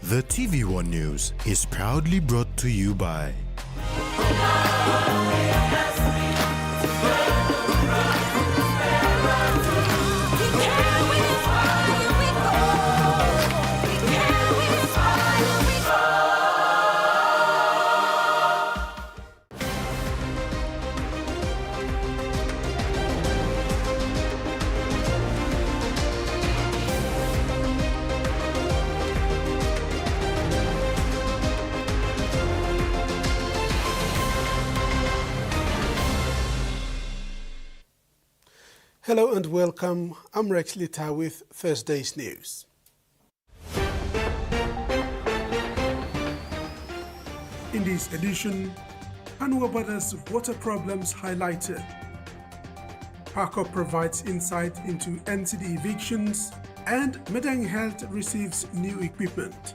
The TVWAN News is proudly brought to you by Hello and welcome. I'm Rex Lita with Thursday's news. In this edition, Hanuabada's water problems highlighted. Parker provides insight into NCD evictions, and Madang Health receives new equipment.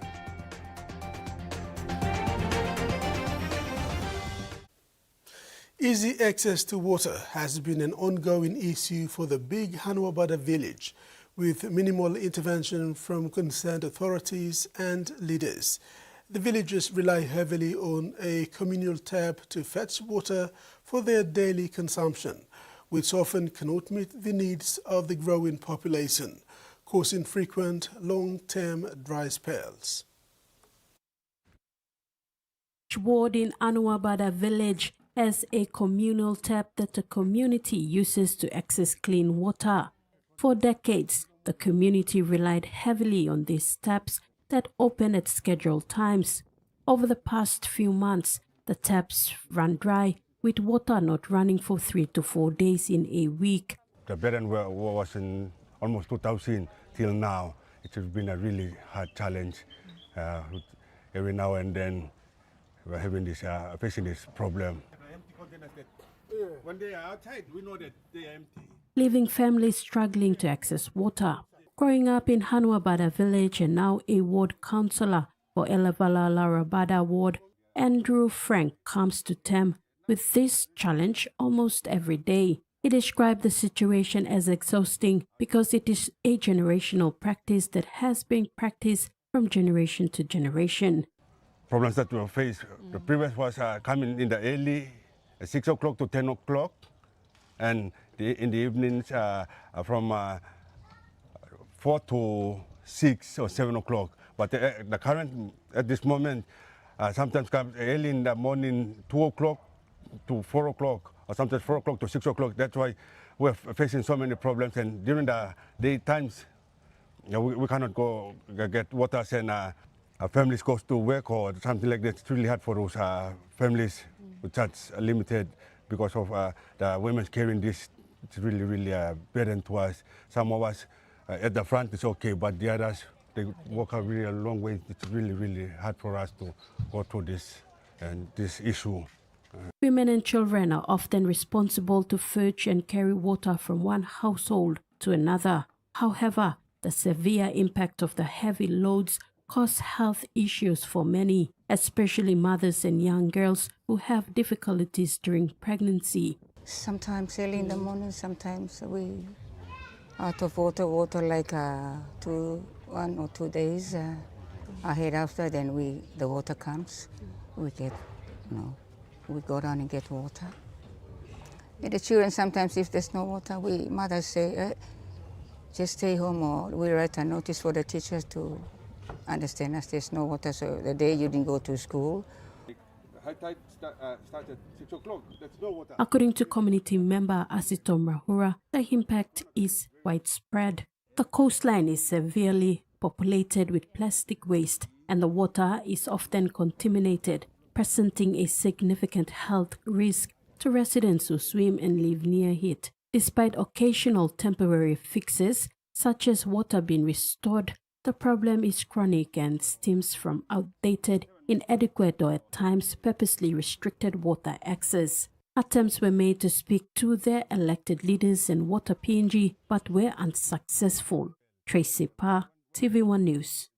Easy access to water has been an ongoing issue for the big Hanuabada village, with minimal intervention from concerned authorities and leaders. The villagers rely heavily on a communal tap to fetch water for their daily consumption, which often cannot meet the needs of the growing population, causing frequent long-term dry spells. Ward in Hanuabada village has a communal tap that the community uses to access clean water. For decades, the community relied heavily on these taps that open at scheduled times. Over the past few months, the taps ran dry, with water not running for 3 to 4 days in a week. The burden was in almost 2000 till now. It has been a really hard challenge. Every now and then we're having this, facing this problem. When they are outside, we know that they are empty. Leaving families struggling to access water. Growing up in Hanuabada village and now a ward councillor for Hanuabada ward, Andrew Frank comes to terms with this challenge almost every day. He described the situation as exhausting because it is a generational practice that has been practiced from generation to generation. Problems that we face, the previous was coming in the early, 6 o'clock to 10 o'clock, and in the evenings from 4 to 6 or 7 o'clock. But the current, at this moment, sometimes comes early in the morning, 2 o'clock to 4 o'clock, or sometimes 4 o'clock to 6 o'clock. That's why we're facing so many problems. And during the daytimes, we cannot go get water, and our families go to work or something like that. It's really hard for those families with such limited, because of the women carrying this. It's really a burden to us. Some of us at the front is okay, but the others, they walk a really long way. It's really hard for us to go through this and this issue. Women and children are often responsible to fetch and carry water from one household to another. However, the severe impact of the heavy loads cause health issues for many, especially mothers and young girls who have difficulties during pregnancy. Sometimes early in the morning, sometimes we out of water like 1 or 2 days ahead. After then the water comes, we get, we go down and get water. And the children sometimes, if there's no water, mothers say, just stay home, or we write a notice for the teachers to understand us there's no water, so the day you didn't go to school. High tide started 6 o'clock. There's no water. According to community member Asito Rahura, the impact is widespread. The coastline is severely populated with plastic waste, and the water is often contaminated, presenting a significant health risk to residents who swim and live near it. Despite occasional temporary fixes, such as water being restored, the problem is chronic and stems from outdated, inadequate, or at times purposely restricted water access. Attempts were made to speak to their elected leaders and water PNG, but were unsuccessful. Tracy Pa, TVWAN News.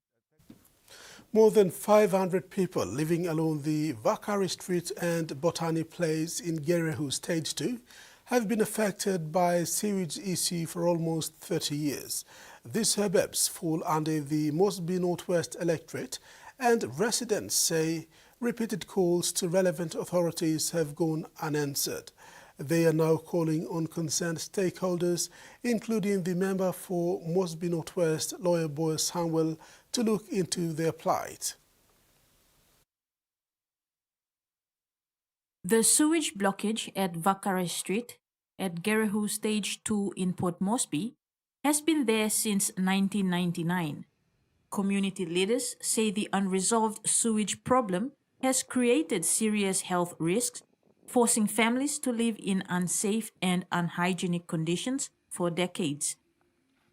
More than 500 people living along the Vakari Street and Botany Place in Gerehu Stage 2 have been affected by sewage issue for almost 30 years. These suburbs fall under the Mosby Northwest Electorate and residents say repeated calls to relevant authorities have gone unanswered. They are now calling on concerned stakeholders, including the member for Mosby Northwest, Lawyer Boy Samuel, to look into their plight. The sewage blockage at Vakare Street at Gerehu Stage 2 in Port Moresby has been there since 1999. Community leaders say the unresolved sewage problem has created serious health risks, forcing families to live in unsafe and unhygienic conditions for decades.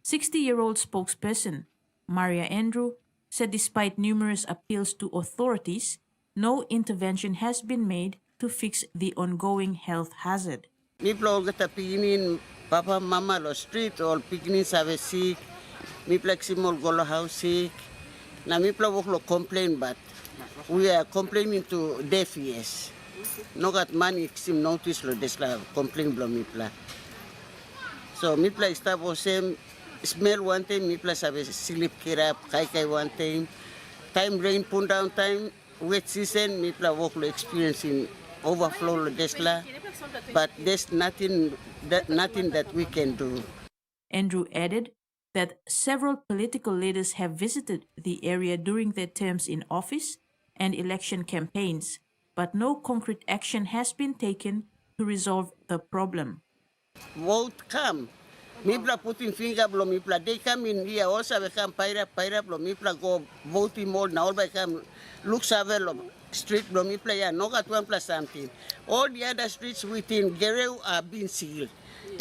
60-year-old spokesperson Maria Andrew said despite numerous appeals to authorities, no intervention has been made to fix the ongoing health hazard. People get a picking papa, mama, or street, or picnics have a sick. People like small go house sick. Now people work complain, but we are complaining to deaf ears. No got money, sim notice lo desla complain blo people. So people start was same smell one time, people have a sleep kirap, kai one time. Time rain put down time, wet season, people work lo experiencing overflow lo desla. But there's nothing that we can do. Andrew added that several political leaders have visited the area during their terms in office and election campaigns, but no concrete action has been taken to resolve the problem. Vote come. Mipla putting finger blow mipla. They come in here also become pyra blow mipla go voting more now by come look savel street blow mipla ya no got 1 plus something. All the other streets within Gerehu are being sealed.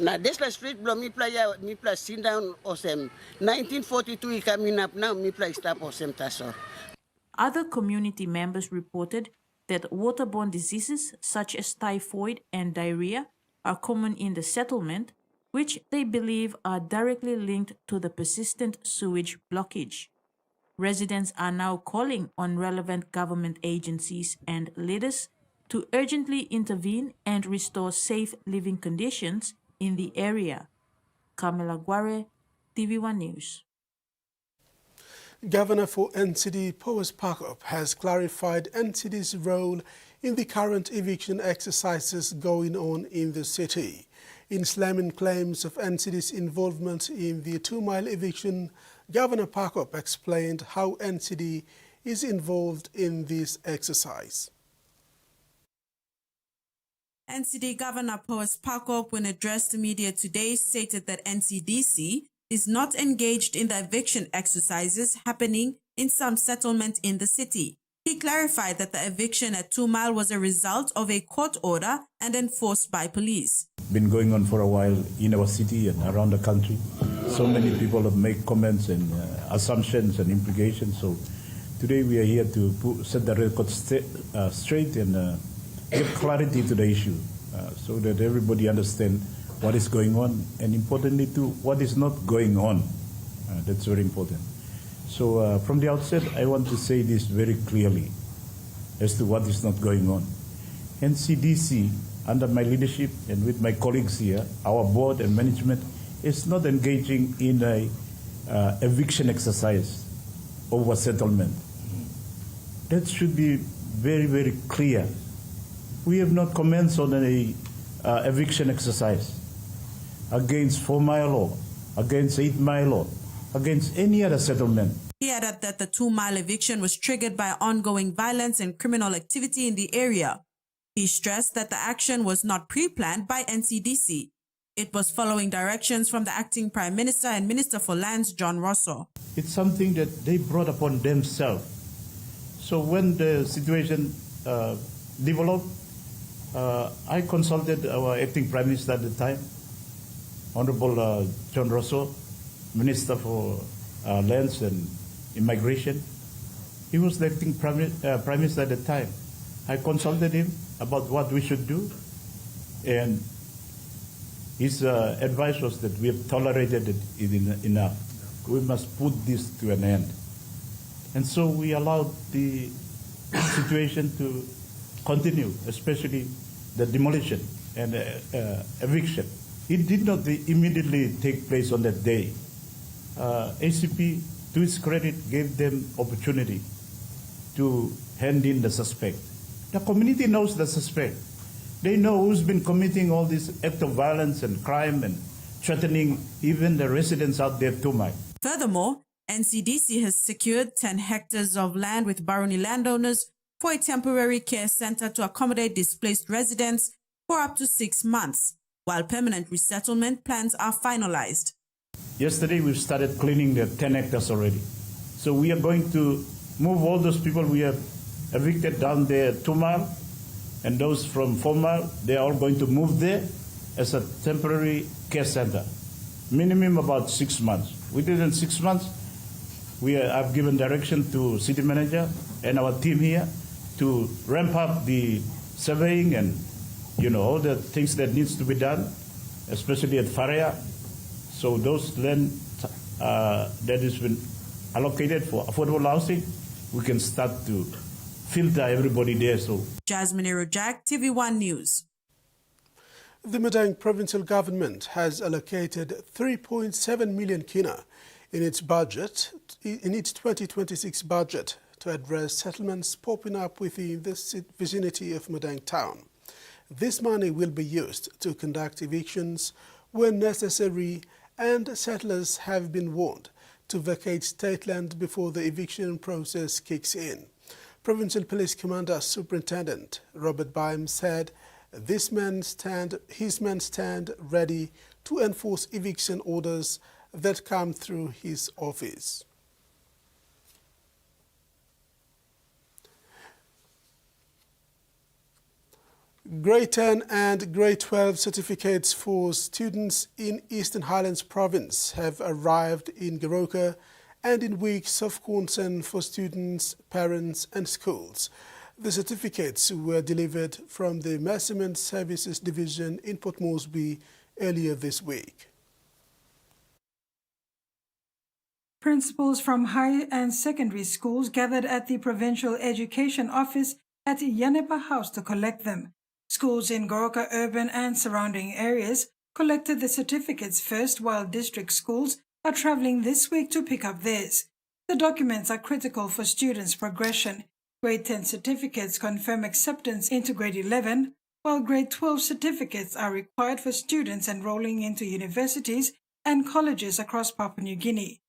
Now this street blow mipla ya mipla sit down osem 1942 coming up now mipla stop osem taso. Other community members reported that waterborne diseases such as typhoid and diarrhea are common in the settlement, which they believe are directly linked to the persistent sewage blockage. Residents are now calling on relevant government agencies and leaders to urgently intervene and restore safe living conditions in the area. Kamila Gware, TVWAN News. Governor for NCD, Powers Parkup, has clarified NCD's role in the current eviction exercises going on in the city. In slamming claims of NCD's involvement in the 2-mile eviction, Governor Parkup explained how NCD is involved in this exercise. NCD Governor Powers Parkup, when addressed the media today, stated that NCDC is not engaged in the eviction exercises happening in some settlement in the city. He clarified that the eviction at 2 Mile was a result of a court order and enforced by police. Been going on for a while in our city and around the country. So many people have made comments and assumptions and implications. So today we are here to set the record straight and give clarity to the issue so that everybody understands what is going on, and importantly too, what is not going on. That's very important. So from the outset, I want to say this very clearly as to what is not going on. NCDC, under my leadership and with my colleagues here, our board and management, is not engaging in a eviction exercise over settlement. That should be very, very clear. We have not commenced on a eviction exercise against 4 Mile or against 8 Mile or against any other settlement. He added that the 2 Mile eviction was triggered by ongoing violence and criminal activity in the area. He stressed that the action was not pre-planned by NCDC. It was following directions from the acting Prime Minister and Minister for Lands, John Rosso. It's something that they brought upon themselves. So when the situation developed, I consulted our acting Prime Minister at the time, Honorable John Rosso, Minister for Lands and Immigration. He was the acting Prime Minister at the time. I consulted him about what we should do, and his advice was that we have tolerated it enough. We must put this to an end. And so we allowed the situation to continue, especially the demolition and eviction. It did not immediately take place on that day. ACP, to its credit, gave them opportunity to hand in the suspect. The community knows the suspect. They know who's been committing all these acts of violence and crime and threatening even the residents out there too much. Furthermore, NCDC has secured 10 hectares of land with Baroni landowners for a temporary care center to accommodate displaced residents for up to 6 months, while permanent resettlement plans are finalized. Yesterday, we've started cleaning the 10 hectares already. So we are going to move all those people we have evicted down there at 2 Mile, and those from 4 Mile, they are all going to move there as a temporary care center, minimum about 6 months. Within 6 months, I've given direction to city manager and our team here to ramp up the surveying and all the things that needs to be done, especially at Faria. So those land that has been allocated for affordable housing, we can start to filter everybody there. So Jasmine Erojak, TVWAN News. The Madang provincial government has allocated 3.7 million kina in its 2026 budget to address settlements popping up within the vicinity of Madang town. This money will be used to conduct evictions when necessary, and settlers have been warned to vacate state land before the eviction process kicks in. Provincial Police Commander Superintendent Robert Baim said his men stand ready to enforce eviction orders that come through his office. Grade 10 and Grade 12 certificates for students in Eastern Highlands Province have arrived in Gerehu and in weeks of concern for students, parents and schools. The certificates were delivered from the Measurement Services Division in Port Moresby earlier this week. Principals from high and secondary schools gathered at the Provincial Education Office at Yanepa House to collect them. Schools in Goroka urban and surrounding areas collected the certificates first, while district schools are travelling this week to pick up theirs. The documents are critical for students' progression. Grade 10 certificates confirm acceptance into Grade 11, while Grade 12 certificates are required for students enrolling into universities and colleges across Papua New Guinea.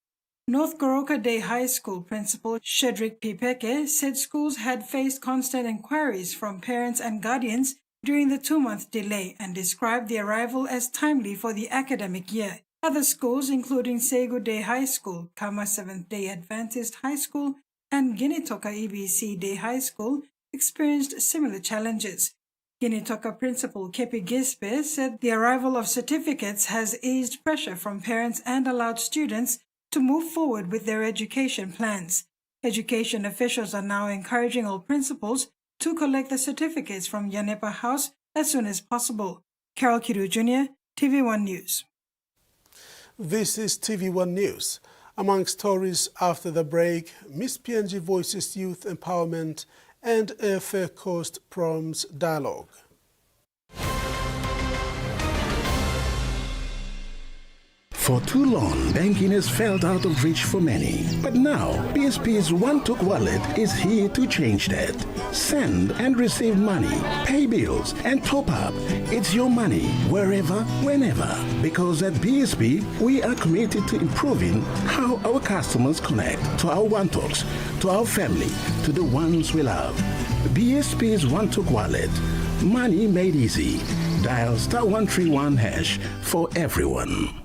North Goroka Day High School Principal Shedrick Pipeke said schools had faced constant inquiries from parents and guardians during the 2-month delay and described the arrival as timely for the academic year. Other schools, including Segu Day High School, Kama 7th Day Adventist High School, and Ginitoka EBC Day High School, experienced similar challenges. Ginitoka Principal Kepi Gispe said the arrival of certificates has eased pressure from parents and allowed students to move forward with their education plans. Education officials are now encouraging all principals to collect the certificates from Yanepa House as soon as possible. Carol Kiru Jr., TV1 News. This is TV1 News. Among stories after the break, Miss PNG voices youth empowerment and airfare cost prompts dialogue. For too long, banking has felt out of reach for many. But now, BSP's One-Took Wallet is here to change that. Send and receive money, pay bills, and top up. It's your money, wherever, whenever. Because at BSP, we are committed to improving how our customers connect to our One-Talks, to our family, to the ones we love. BSP's One-Took Wallet. Money made easy. Dial *131# for everyone.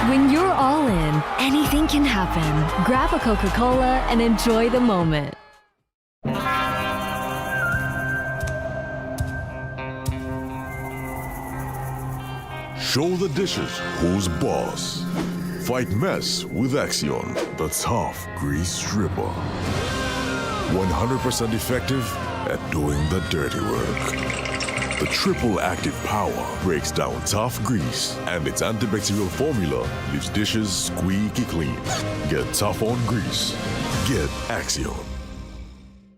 When you're all in, anything can happen. Grab a Coca-Cola and enjoy the moment. Show the dishes who's boss. Fight mess with Aviation, the tough grease stripper. 100% effective at doing the dirty work. The triple active power breaks down tough grease, and its antibacterial formula leaves dishes squeaky clean. Get tough on grease. Get Aviation.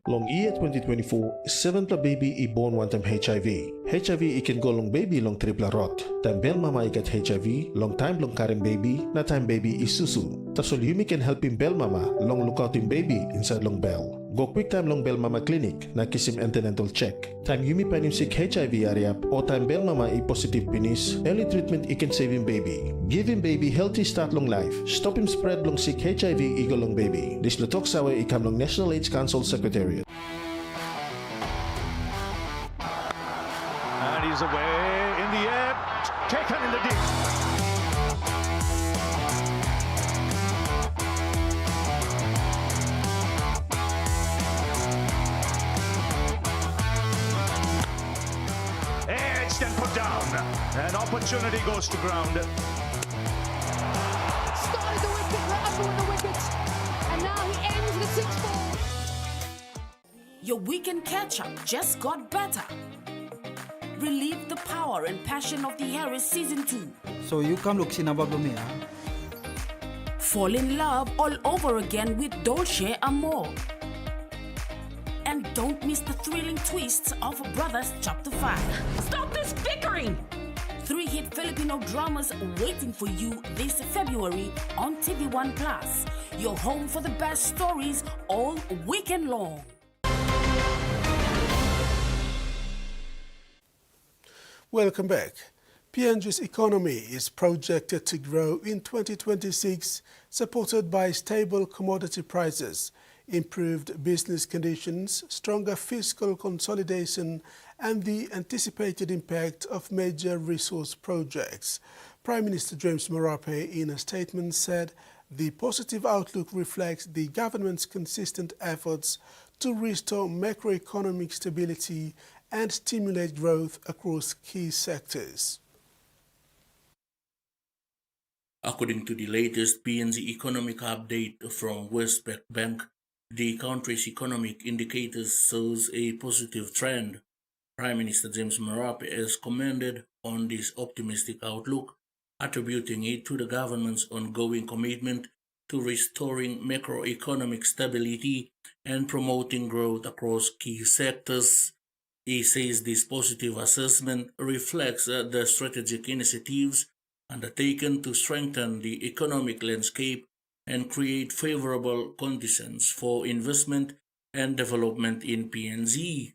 Long year 2024, 7 pla baby i born one time HIV. HIV I can go long baby long triple rot. Time bel mama I get HIV, long time long carrying baby, na time baby I susu. Tasol Yumi can help him bel mama, long look out him baby inside long bell. Go quick time long bell mama clinic, na kiss him antenatal check. Time Yumi pan him sick HIV area, or time bell mama I positive penis, early treatment I can save him baby. Give him baby healthy start long life. Stop him spread long sick HIV I go long baby. This lutok sawa I come long National AIDS Council Secretariat. And he's away in the air, taken in the deep. It's then put down. An opportunity goes to ground. Started the wicket, right under the wicket, and now he ends the 6-4. Your weekend catch-up just got better. Relieve the power and passion of the Harris Season 2. So you come look Sinababumia. Fall in love all over again with Dolce Amor. And don't miss the thrilling twists of Brothers Chapter 5. Stop this bickering! 3 hit Filipino dramas waiting for you this February on TVWAN Plus. Your home for the best stories all weekend long. Welcome back. PNG's economy is projected to grow in 2026, supported by stable commodity prices, improved business conditions, stronger fiscal consolidation, and the anticipated impact of major resource projects. Prime Minister James Marape, in a statement, said the positive outlook reflects the government's consistent efforts to restore macroeconomic stability and stimulate growth across key sectors. According to the latest PNG economic update from Westpac Bank, the country's economic indicators shows a positive trend. Prime Minister James Marape has commented on this optimistic outlook, attributing it to the government's ongoing commitment to restoring macroeconomic stability and promoting growth across key sectors. He says this positive assessment reflects the strategic initiatives undertaken to strengthen the economic landscape and create favorable conditions for investment and development in PNG.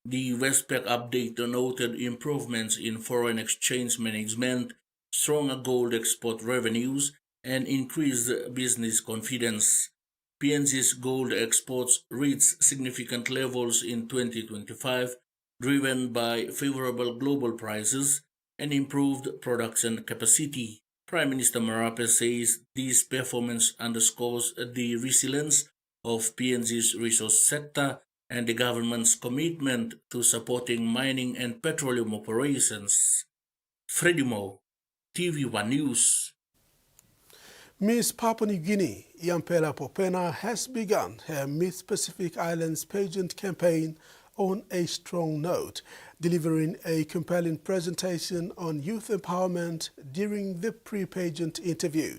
The Westpac update noted improvements in foreign exchange management, stronger gold export revenues, and increased business confidence. PNG's gold exports reached significant levels in 2025, driven by favorable global prices and improved production capacity. Prime Minister Marape says this performance underscores the resilience of PNG's resource sector and the government's commitment to supporting mining and petroleum operations. Freddie Mo, TVWAN News. Miss Papua New Guinea, Yampela Popena, has begun her Miss Pacific Islands pageant campaign on a strong note, delivering a compelling presentation on youth empowerment during the pre-pageant interview,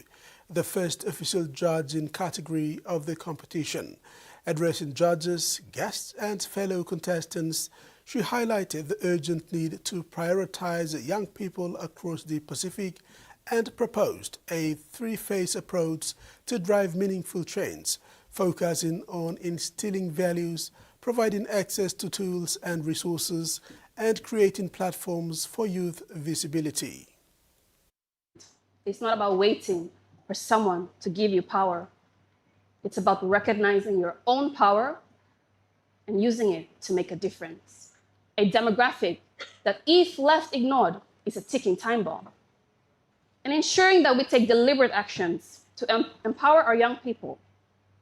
the first official judging category of the competition. Addressing judges, guests, and fellow contestants, she highlighted the urgent need to prioritize young people across the Pacific and proposed a three-phase approach to drive meaningful change, focusing on instilling values, providing access to tools and resources, and creating platforms for youth visibility. It's not about waiting for someone to give you power. It's about recognizing your own power and using it to make a difference. A demographic that, if left ignored, is a ticking time bomb. and ensuring that we take deliberate actions to empower our young people.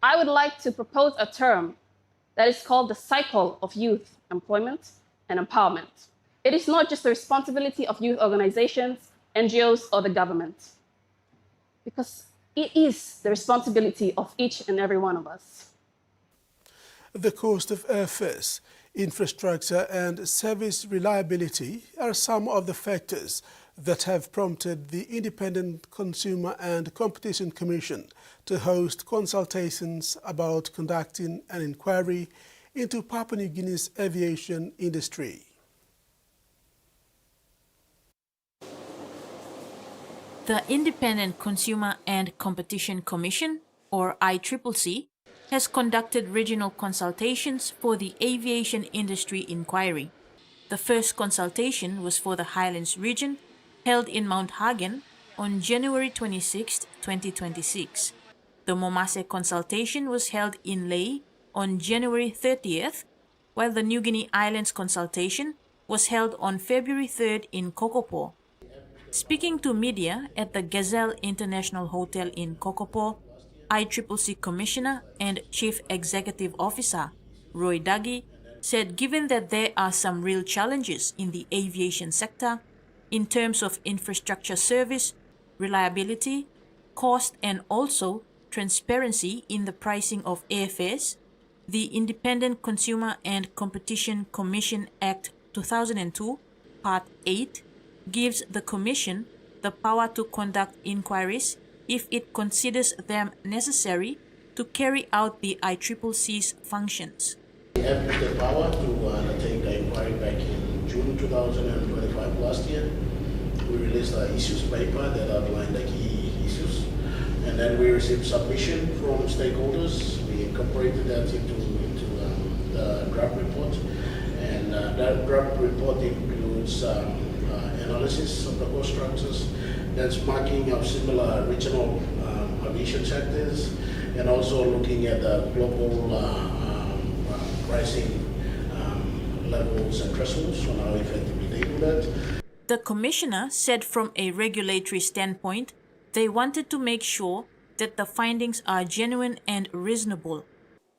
I would like to propose a term that is called the cycle of youth employment and empowerment. It is not just the responsibility of youth organizations, NGOs, or the government, because it is the responsibility of each and every one of us. The cost of airfares, infrastructure, and service reliability are some of the factors that have prompted the Independent Consumer and Competition Commission to host consultations about conducting an inquiry into Papua New Guinea's aviation industry. The Independent Consumer and Competition Commission, or ICCC, has conducted regional consultations for the aviation industry inquiry. The first consultation was for the Highlands region, held in Mount Hagen on January 26, 2026. The Momase consultation was held in Lae on January 30th, while the New Guinea Islands consultation was held on February 3rd in Kokopo. Speaking to media at the Gazelle International Hotel in Kokopo, ICCC Commissioner and Chief Executive Officer Roy Duggie said given that there are some real challenges in the aviation sector in terms of infrastructure service, reliability, cost, and also transparency in the pricing of airfares, the Independent Consumer and Competition Commission Act 2002, Part 8, gives the Commission the power to conduct inquiries if it considers them necessary to carry out the ICCC's functions. We have used the power to undertake the inquiry back in June 2025 last year. We released an issues paper that outlined the key issues, and then we received submission from stakeholders. We incorporated that into the draft report, and that draft report includes analysis of the cost structures, benchmarking of similar regional aviation sectors, and also looking at the global pricing levels and thresholds on how effectively they do that. The Commissioner said from a regulatory standpoint, they wanted to make sure that the findings are genuine and reasonable.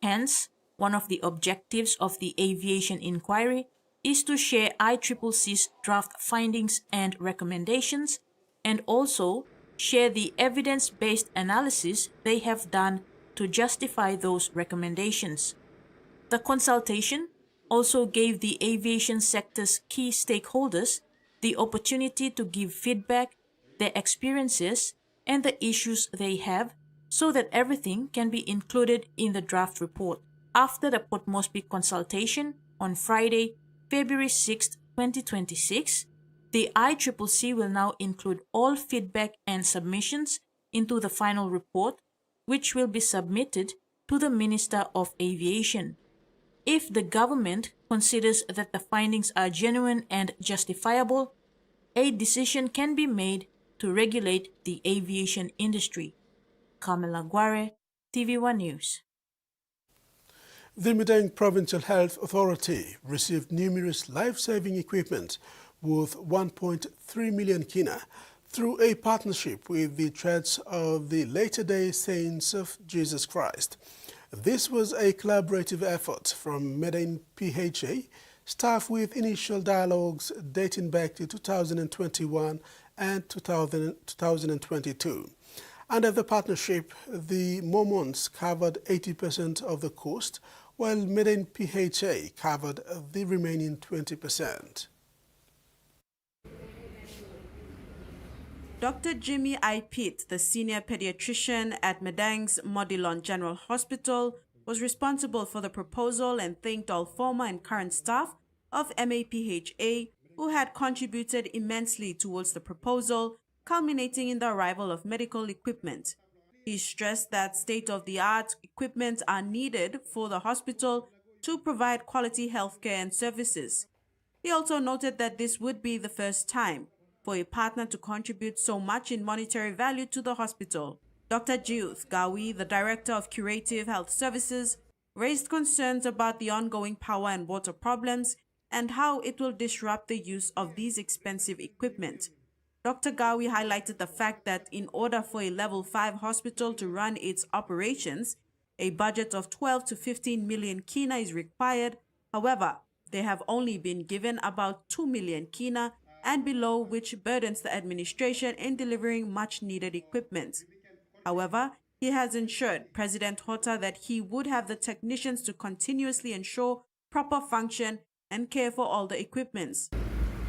Hence, one of the objectives of the aviation inquiry is to share ICCC's draft findings and recommendations, and also share the evidence-based analysis they have done to justify those recommendations. The consultation also gave the aviation sector's key stakeholders the opportunity to give feedback, their experiences, and the issues they have, so that everything can be included in the draft report. After the Port Moresby consultation on Friday, February 6, 2026, the ICCC will now include all feedback and submissions into the final report, which will be submitted to the Minister of Aviation. If the government considers that the findings are genuine and justifiable, a decision can be made to regulate the aviation industry. Kamala Guare, TVWAN News. The Madang Provincial Health Authority received numerous life-saving equipment worth 1.3 million kina through a partnership with the Church of the Latter-day Saints of Jesus Christ. This was a collaborative effort from Madang PHA, staff with initial dialogues dating back to 2021 and 2022. Under the partnership, the Mormons covered 80% of the cost, while Madang PHA covered the remaining 20%. Dr. Jimmy I. Pitt, the senior pediatrician at Madang's Modilon General Hospital, was responsible for the proposal and thanked all former and current staff of MAPHA who had contributed immensely towards the proposal, culminating in the arrival of medical equipment. He stressed that state-of-the-art equipment are needed for the hospital to provide quality healthcare and services. He also noted that this would be the first time for a partner to contribute so much in monetary value to the hospital. Dr. Judith Gawi, the Director of Curative Health Services, raised concerns about the ongoing power and water problems and how it will disrupt the use of these expensive equipment. Dr. Gawi highlighted the fact that in order for a level 5 hospital to run its operations, a budget of 12 to 15 million kina is required. However, they have only been given about 2 million kina and below, which burdens the administration in delivering much needed equipment. However, he has assured President Hota that he would have the technicians to continuously ensure proper function and care for all the equipments.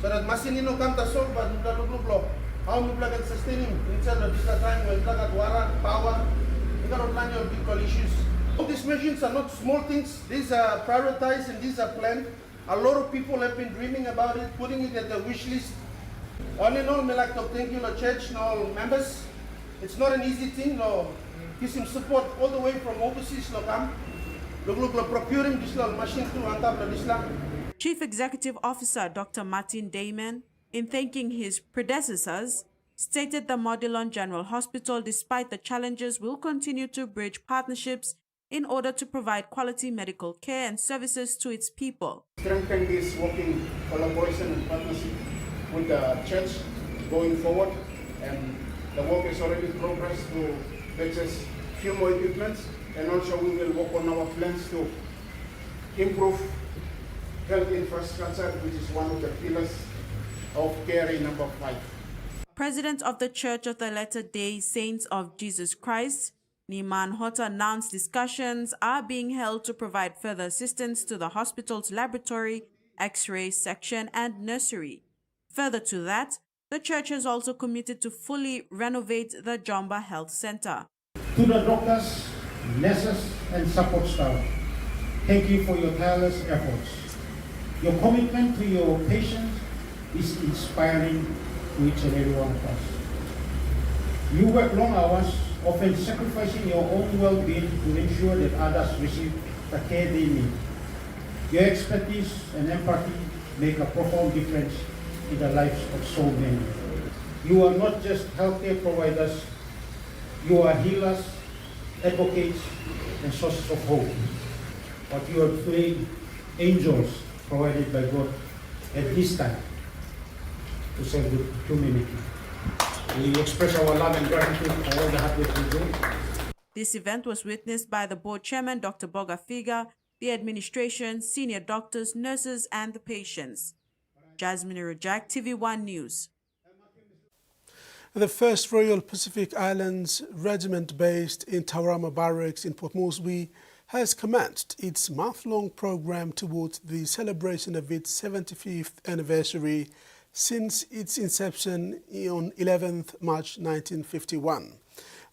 So that machine no come to solve, but how we can sustain him inside of this time when we got water, power, we got all of big issues. All these machines are not small things. These are prioritized and these are planned. A lot of people have been dreaming about it, putting it at the wish list. All in all, I like to thank you, the church and all members. It's not an easy thing. No, give some support all the way from overseas. Procuring this machine to on top of this. Chief Executive Officer Dr. Martin Damon, in thanking his predecessors, stated the Modilon General Hospital, despite the challenges, will continue to bridge partnerships in order to provide quality medical care and services to its people. Strengthen this working collaboration and partnership with the church going forward, and the work is already progressed to purchase few more equipment, and also we will work on our plans to improve health infrastructure, which is one of the pillars of care in number 5. President of the Church of the Latter-day Saints of Jesus Christ, Niman Hota, announced discussions are being held to provide further assistance to the hospital's laboratory, X-ray section, and nursery. Further to that, the church has also committed to fully renovate the Jomba Health Center. To the doctors, nurses, and support staff, thank you for your tireless efforts. Your commitment to your patients is inspiring to each and every one of us. You work long hours, often sacrificing your own well-being to ensure that others receive the care they need. Your expertise and empathy make a profound difference in the lives of so many. You are not just healthcare providers, you are healers, advocates, and sources of hope. But you are three angels provided by God at this time to serve the humanity. We express our love and gratitude for all the hard work we do. This event was witnessed by the board chairman, Dr. Boga Figa, the administration, senior doctors, nurses, and the patients. Jasmine Rojak, TVWAN News. The 1st Royal Pacific Islands Regiment, based in Taurama Barracks in Port Moresby, has commenced its month-long program towards the celebration of its 75th anniversary since its inception on 11th March 1951.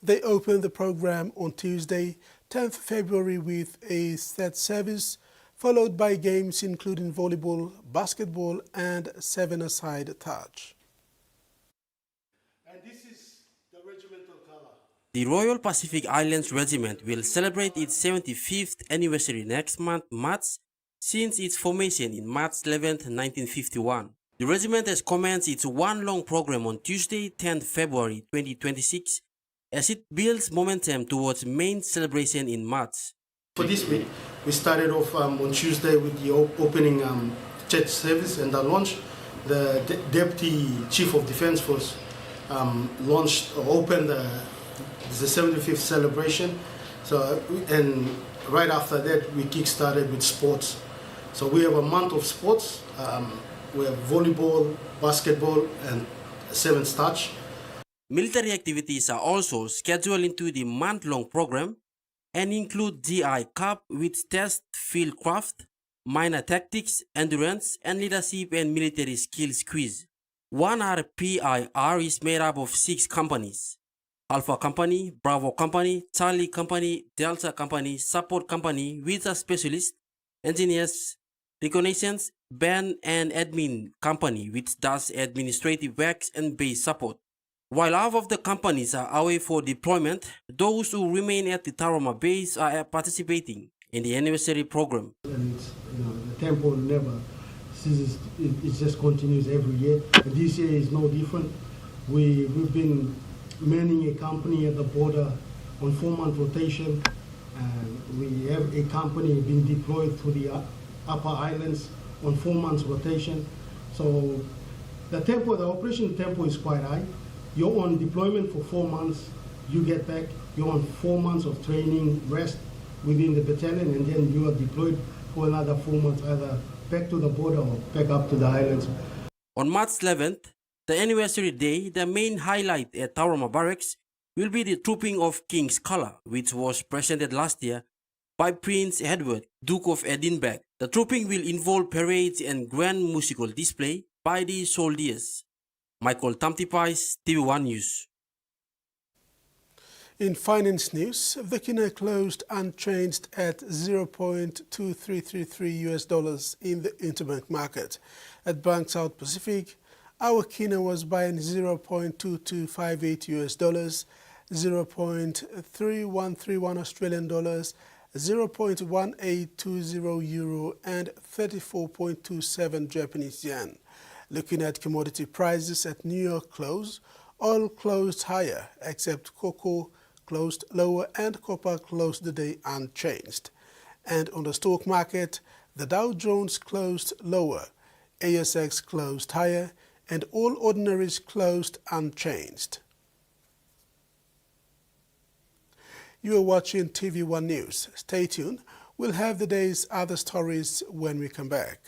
They opened the program on Tuesday, 10th February, with a state service, followed by games including volleyball, basketball, and 7-a-side touch. And this is the regimental color. The Royal Pacific Islands Regiment will celebrate its 75th anniversary next month, March, since its formation in March 11, 1951. The regiment has commenced its one-long program on Tuesday, 10th February 2026, as it builds momentum towards main celebration in March. For this week, we started off on Tuesday with the opening church service and the launch. The Deputy Chief of Defence Force opened the 75th celebration. So, and right after that, we kick-started with sports. So we have a month of sports. We have volleyball, basketball, and 7 touch. Military activities are also scheduled into the month-long program and include GI Cup with test field craft, minor tactics, endurance, and leadership and military skills quiz. 1RPIR is made up of 6 companies: Alpha Company, Bravo Company, Charlie Company, Delta Company, Support Company with a specialist, engineers, reconnaissance, band and admin company, which does administrative works and base support. While half of the companies are away for deployment, those who remain at the Taurama base are participating in the anniversary program. And the tempo never ceases; it just continues every year. This year is no different. We've been manning a company at the border on 4-month rotation, and we have a company being deployed to the upper islands on 4 months rotation. So The tempo, the operation tempo is quite high. You're on deployment for 4 months, you get back, you're on 4 months of training, rest within the battalion, and then you are deployed for another 4 months, either back to the border or back up to the islands. On March 11th, the anniversary day, the main highlight at Taurama Barracks will be the trooping of King's Color, which was presented last year by Prince Edward, Duke of Edinburgh. The trooping will involve parades and grand musical display by the soldiers. Michael Tamtipais, TVWAN News. In finance news, the kina closed unchanged at $0.2333 in the interbank market. At Bank South Pacific, our kina was buying $0.2258, $0.3131 Australian dollars, 0.1820 euro and 34.27 Japanese yen. Looking at commodity prices at New York close, oil closed higher except cocoa closed lower and copper closed the day unchanged. And on the stock market, the Dow Jones closed lower, ASX closed higher, and all ordinaries closed unchanged. You are watching TV1 News. Stay tuned. We'll have the day's other stories when we come back.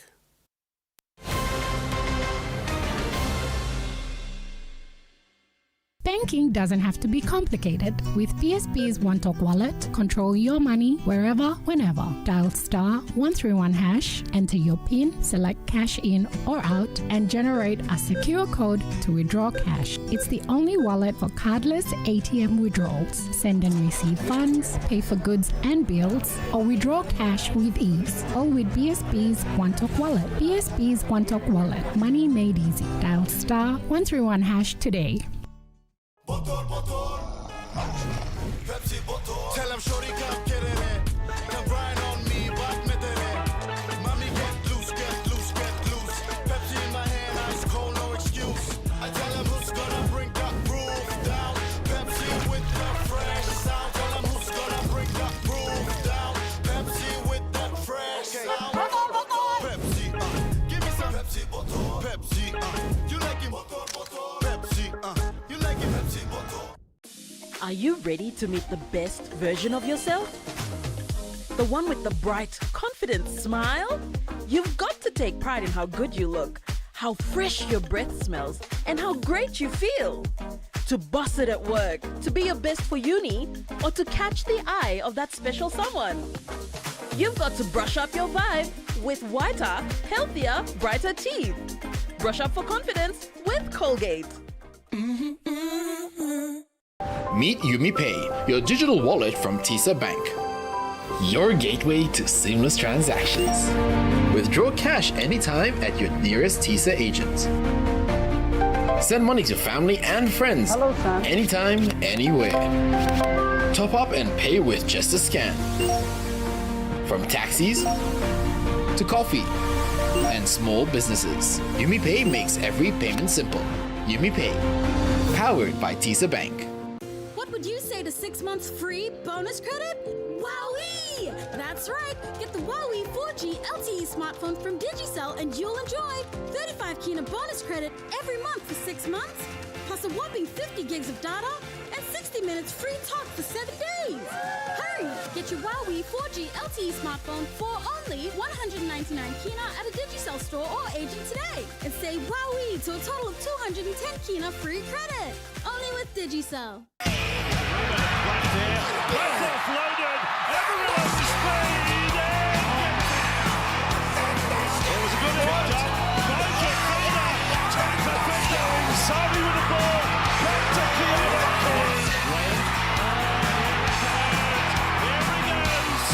Banking doesn't have to be complicated. With PSP's One Talk Wallet, control your money wherever, whenever. Dial *131#, enter your PIN, select cash in or out, and generate a secure code to withdraw cash. It's the only wallet for cardless ATM withdrawals. Send and receive funds, pay for goods and bills, or withdraw cash with ease. All with PSP's One Talk Wallet. PSP's One Talk Wallet. Money made easy. Dial *131# today. Tell him shorty come get it in. Come grind on me, but me did it. Mommy get loose, get loose, get loose. Pepsi in my hand, ice cold, no excuse. I tell him who's gonna bring that roof down. Pepsi with the fresh sound. Tell him who's gonna bring that roof down. Pepsi with that fresh sound. Pepsi, give me some Pepsi, Pepsi, you like it? Pepsi, you like it? Pepsi, Are you ready to meet the best version of yourself? The one with the bright, confident smile? You've got to take pride in how good you look, how fresh your breath smells, and how great you feel. To boss it at work, to be your best for uni, or to catch the eye of that special someone. You've got to brush up your vibe with whiter, healthier, brighter teeth. Brush up for confidence with Colgate. Meet UmiPay, your digital wallet from TISA Bank. Your gateway to seamless transactions. Withdraw cash anytime at your nearest TISA agent. Send money to family and friends anytime, anywhere. Top up and pay with just a scan. From taxis to coffee and small businesses, UmiPay makes every payment simple. UmiPay, powered by TISA Bank. What would you say to 6 months free bonus credit? Wowee! That's right. Get the Wowee 4G LTE smartphone from Digicel and you'll enjoy 35 kina bonus credit every month for 6 months, plus a whopping 50 gigs of data and 60 minutes free talk for 7 days. Hurry! Get your Wowee 4G LTE smartphone for only 199 kina at a Digicel store or agent today, and say Wowee to a total of 210 kina free credit. Only with Digicel. That's offloaded. Everyone else is speed. It was a good hit done. Boja Fina. Trying to fit going. Sami with the ball. Back to Kiyoki. Here he goes.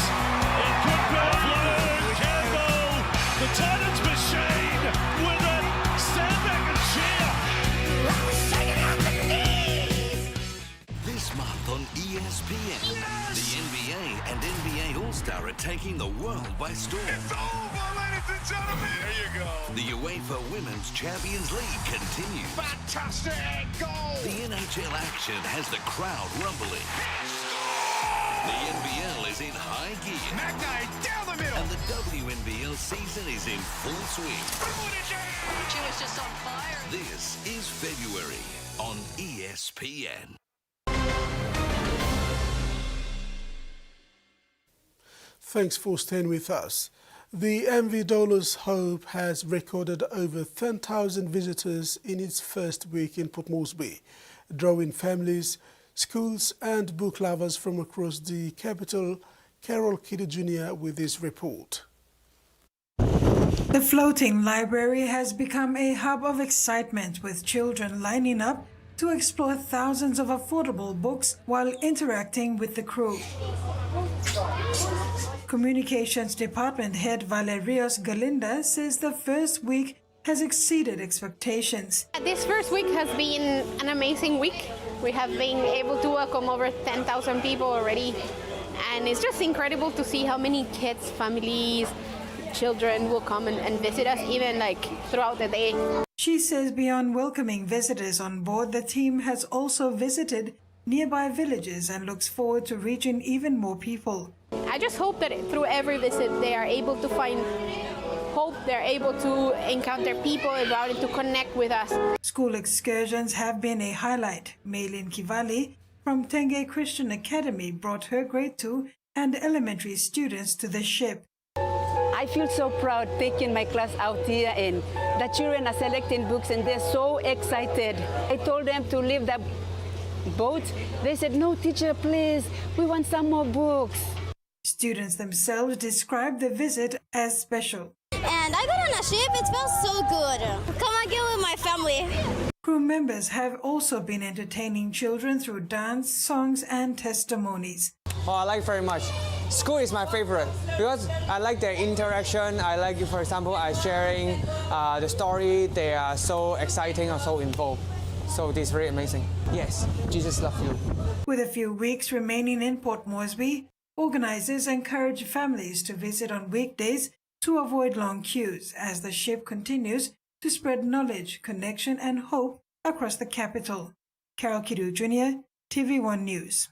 It could be offloaded. Campbell. The Titans machine with it. Stand back and cheer. Shaking out the knees. This month on ESPN, the NBA and NBA All-Star are taking the world by storm. It's over, ladies and gentlemen. There you go. The UEFA Women's Champions League continues. Fantastic goal. The NHL action has the crowd rumbling. The NBL is in high gear. Magnite down the middle. And the WNBL season is in full swing. She was just on fire. This is February on ESPN. Thanks for staying with us. The MV Dollars Hope has recorded over 10,000 visitors in its first week in Port Moresby, drawing families, schools and book lovers from across the capital. Carol Kiddy Jr. with this report. The floating library has become a hub of excitement, with children lining up to explore thousands of affordable books while interacting with the crew. Communications Department Head Valerios Galinda says the first week has exceeded expectations. This first week has been an amazing week. We have been able to welcome over 10,000 people already. And it's just incredible to see how many kids, families, children will come and visit us, even like throughout the day. She says beyond welcoming visitors on board, the team has also visited nearby villages and looks forward to reaching even more people. I just hope that through every visit they are able to find hope, they're able to encounter people about it, to connect with us. School excursions have been a highlight. Maylin Kivali from Tenge Christian Academy brought her grade 2 and elementary students to the ship. I feel so proud taking my class out here, and the children are selecting books and they're so excited. I told them to leave the boat. They said, "No, teacher, please, we want some more books." Students themselves described the visit as special. And I got on a ship, it felt so good. Come again with my family. Crew members have also been entertaining children through dance, songs, and testimonies. Oh, I like very much. School is my favorite because I like their interaction. I like, for example, sharing the story. They are so exciting and so involved. So this is very amazing. Yes, Jesus loves you. With a few weeks remaining in Port Moresby, organizers encourage families to visit on weekdays to avoid long queues as the ship continues to spread knowledge, connection, and hope across the capital. Carol Kiddu Jr., TV1 News.